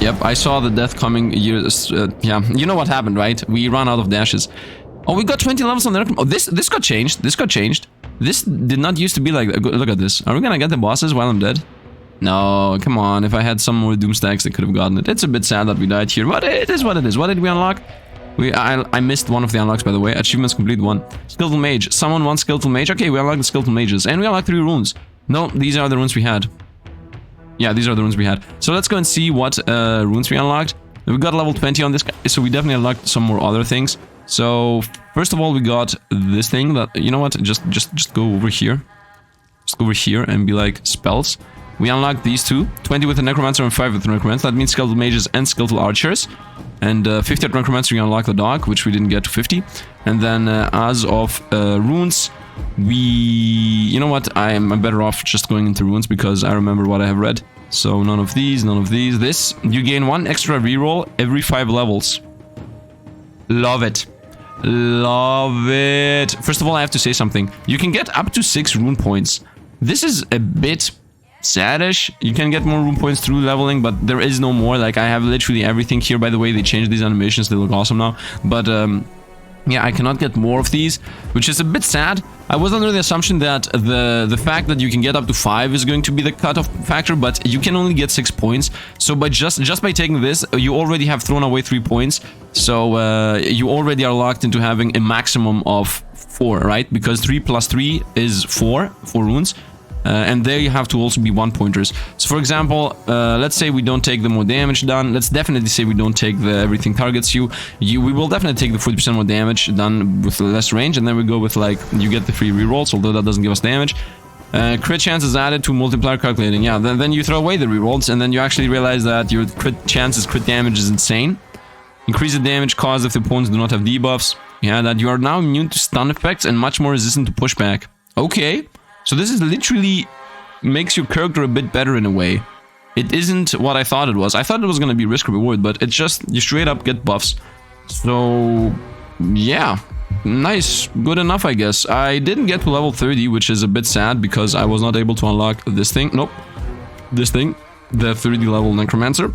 Yep, I saw the death coming years. Yeah, you know what happened, right? We ran out of dashes. Oh, we got 20 levels on the... Oh, this got changed. This got changed. This did not used to be like... Look at this. Are we gonna get the bosses while I'm dead? No, come on. If I had some more doom stacks, I could have gotten it. It's a bit sad that we died here, but it is what it is. What did we unlock? I missed one of the unlocks, by the way. Achievements complete 1. Skillful Mage. Someone wants Skillful Mage. Okay, we unlocked the Skillful Mages. And we unlocked 3 runes. No, these are the runes we had. Yeah, these are the runes we had. So let's go and see what runes we unlocked. We got level 20 on this guy, so we definitely unlocked some more other things. So, first of all, we got this thing that... You know what? Just go over here. Just go over here and be like, spells. We unlocked these 2. 20 with the Necromancer and 5 with the Necromancer. That means Skillful Mages and Skillful Archers. And 50 at Necromancer, we unlock the Dog, which we didn't get to 50. And then as of runes, you know what? I'm better off just going into runes because I remember what I have read. So none of these, none of these. This, you gain 1 extra reroll every 5 levels. Love it. Love it. First of all, I have to say something. You can get up to 6 rune points. This is a bit... saddish. You can get more rune points through leveling, but there is no more. Like, I have literally everything here. By the way, they changed these animations. They look awesome now. But, yeah, I cannot get more of these, which is a bit sad. I was under the assumption that the fact that you can get up to 5 is going to be the cutoff factor, but you can only get 6 points. So by just by taking this, you already have thrown away 3 points. So you already are locked into having a maximum of 4, right? Because 3 plus 3 is 4 runes. And there you have to also be 1 pointers. So for example, let's say we don't take the more damage done. Let's definitely say we don't take the everything targets you. We will definitely take the 40% more damage done with less range. And then we go with like, you get the free rerolls, although that doesn't give us damage. Crit chance is added to multiplier calculating. Yeah, then you throw away the rerolls and then you actually realize that your crit damage is insane. Increase the damage caused if the opponents do not have debuffs. Yeah, that you are now immune to stun effects and much more resistant to pushback. Okay. So this is literally makes your character a bit better in a way. It isn't what I thought it was. I thought it was going to be risk reward, but it's just you straight up get buffs. So yeah, nice, good enough, I guess. I didn't get to level 30, which is a bit sad because I was not able to unlock this thing. Nope, this thing, the 30 level Necromancer.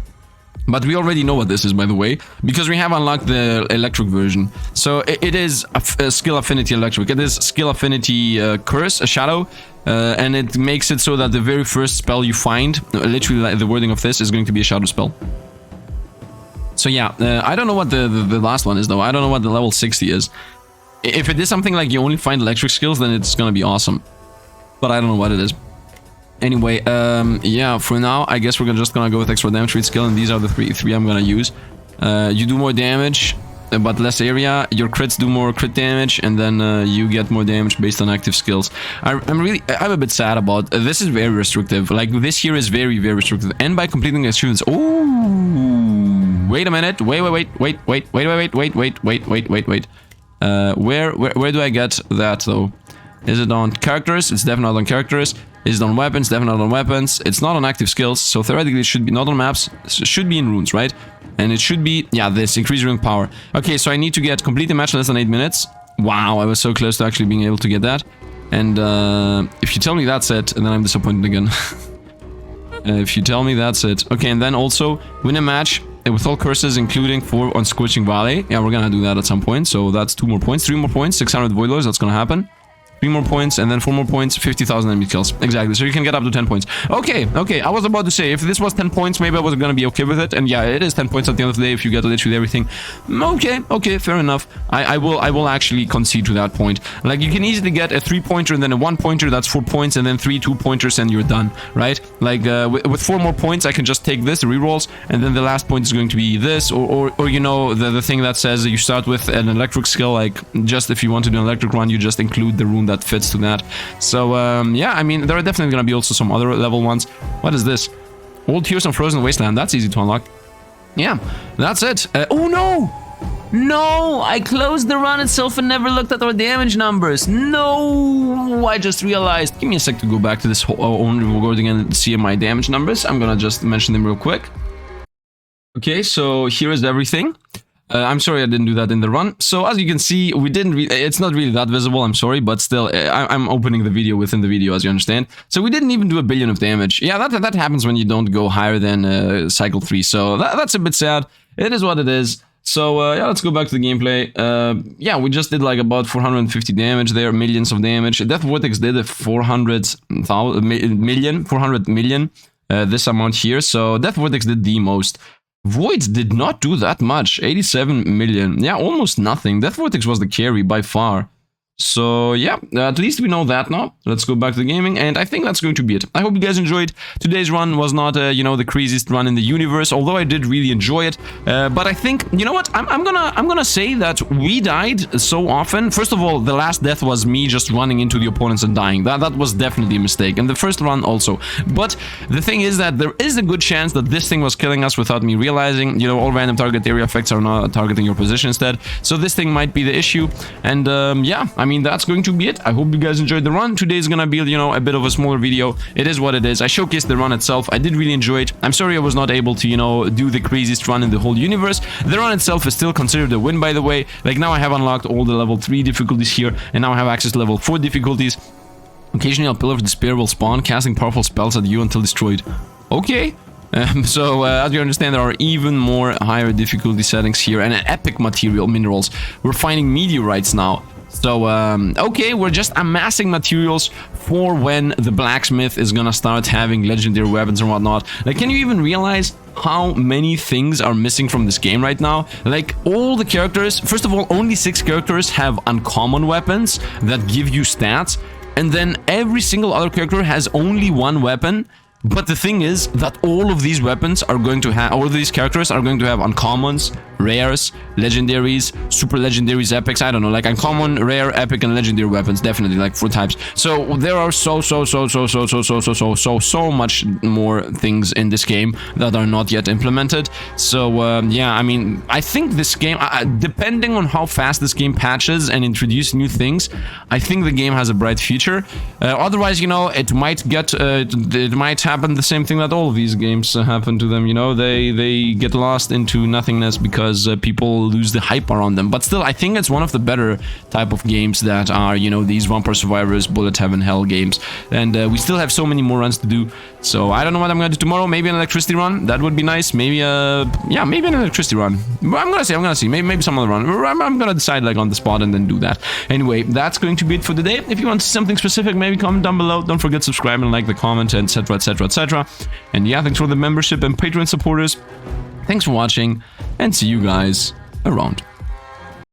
But we already know what this is, by the way, because we have unlocked the electric version. So it is a skill affinity electric. It is skill affinity curse, a shadow, and it makes it so that the very first spell you find, literally like the wording of this, is going to be a shadow spell. So yeah, I don't know what the last one is though. I don't know what the level 60 is. If it is something like you only find electric skills, then it's gonna be awesome. But I don't know what it is. Anyway, yeah, for now, I guess we're just gonna go with extra damage rate skill, and these are the three I'm gonna use. You do more damage, but less area. Your crits do more crit damage, and then you get more damage based on active skills. I'm a bit sad about this. Is very restrictive. Like this here is very restrictive, and by completing the achievements. Oh, wait a minute. Wait. Where do I get that though? Is it on characters? It's definitely not on characters. Is it on weapons? Definitely not on weapons. It's not on active skills, so theoretically it should be not on maps. It should be in runes, right? And it should be, yeah, this, increase rune power. Okay, so I need to complete the match in less than 8 minutes. Wow, I was so close to actually being able to get that. And if you tell me that's it, then I'm disappointed again. If you tell me that's it. Okay, and then also win a match with all curses, including 4 on Scorching Valley. Yeah, we're gonna do that at some point. So that's 2 more points, 3 more points, 600 Void Lords, that's gonna happen. 3 more points, and then 4 more points, 50,000 enemy kills. Exactly, so you can get up to 10 points. Okay, I was about to say, if this was 10 points, maybe I was gonna be okay with it. And yeah, it is 10 points at the end of the day if you get literally everything. Okay, fair enough. I will actually concede to that point. Like, you can easily get a 3-pointer and then a 1-pointer, that's 4 points, and then 3 2-pointers, and you're done, right? Like, with 4 more points, I can just take this, the rerolls, and then the last point is going to be this, or you know, the thing that says that you start with an electric skill, like, just if you want to do an electric run, you just include the rune that fits to that. So yeah, I mean, there are definitely gonna be also some other level ones. What is this? Old Tears on Frozen Wasteland. That's easy to unlock. Yeah, that's it. Oh no, No, I closed the run itself and never looked at our damage numbers. No, I just realized. Give me a sec to go back to this own reward again and see my damage numbers. I'm gonna just mention them real quick. Okay, so here is everything. I'm sorry I didn't do that in the run. So as you can see, we didn't. It's not really that visible. I'm sorry, but still, I'm opening the video within the video, as you understand. So we didn't even do 1 billion of damage. Yeah, that happens when you don't go higher than cycle 3. So that's a bit sad. It is what it is. So yeah, let's go back to the gameplay. Yeah, we just did like about 450 damage there, millions of damage. Death Vortex did a 400 million, this amount here. So Death Vortex did the most. Whyte did not do that much, 87 million. Yeah, almost nothing. Death Vortex was the carry by far. So yeah, at least we know that now. Let's go back to the gaming, and I think that's going to be it. I hope you guys enjoyed. Today's run was not, you know, the craziest run in the universe, although I did really enjoy it. But I think, you know what, I'm gonna say that we died so often. First of all, the last death was me just running into the opponents and dying. That was definitely a mistake, and the first run also. But the thing is that there is a good chance that this thing was killing us without me realizing. You know, all random target area effects are not targeting your position instead. So this thing might be the issue, and yeah, I mean, that's going to be it. I hope you guys enjoyed the run. Today's gonna be, you know, a bit of a smaller video. It is what it is. I showcased the run itself. I did really enjoy it. I'm sorry I was not able to, you know, do the craziest run in the whole universe. The run itself is still considered a win, by the way. Like, now I have unlocked all the level 3 difficulties here, and now I have access to level 4 difficulties. Occasionally, a Pillar of Despair will spawn, casting powerful spells at you until destroyed. Okay. So, as you understand, there are even more higher difficulty settings here, and an epic minerals. We're finding meteorites now. So, okay, we're just amassing materials for when the blacksmith is gonna start having legendary weapons and whatnot. Like, can you even realize how many things are missing from this game right now? Like, all the characters, first of all, only 6 characters have uncommon weapons that give you stats, and then every single other character has only 1 weapon. But the thing is that all of these weapons are going to have, all of these characters are going to have uncommons, rares, legendaries, super legendaries, epics, I don't know, like uncommon, rare, epic, and legendary weapons, definitely, like 4 types. So there are so much more things in this game that are not yet implemented. So yeah, I mean, I think this game, depending on how fast this game patches and introduce new things, I think the game has a bright future. Otherwise, you know, it might get, it might happen the same thing that all of these games happen to them, you know, they get lost into nothingness because people lose the hype around them. But still, I think it's one of the better type of games that are, you know, these Vampire Survivors, Bullet Heaven, Hell games. And we still have so many more runs to do. So I don't know what I'm gonna do tomorrow. Maybe an electricity run, that would be nice. Maybe yeah, maybe an electricity run. I'm gonna see, maybe some other run. I'm gonna decide like on the spot and then do that. Anyway, that's going to be it for today. If you want something specific, maybe comment down below. Don't forget to subscribe and like the comment, etc, etc, etc. And yeah, thanks for the membership and Patreon supporters. Thanks for watching, and see you guys around.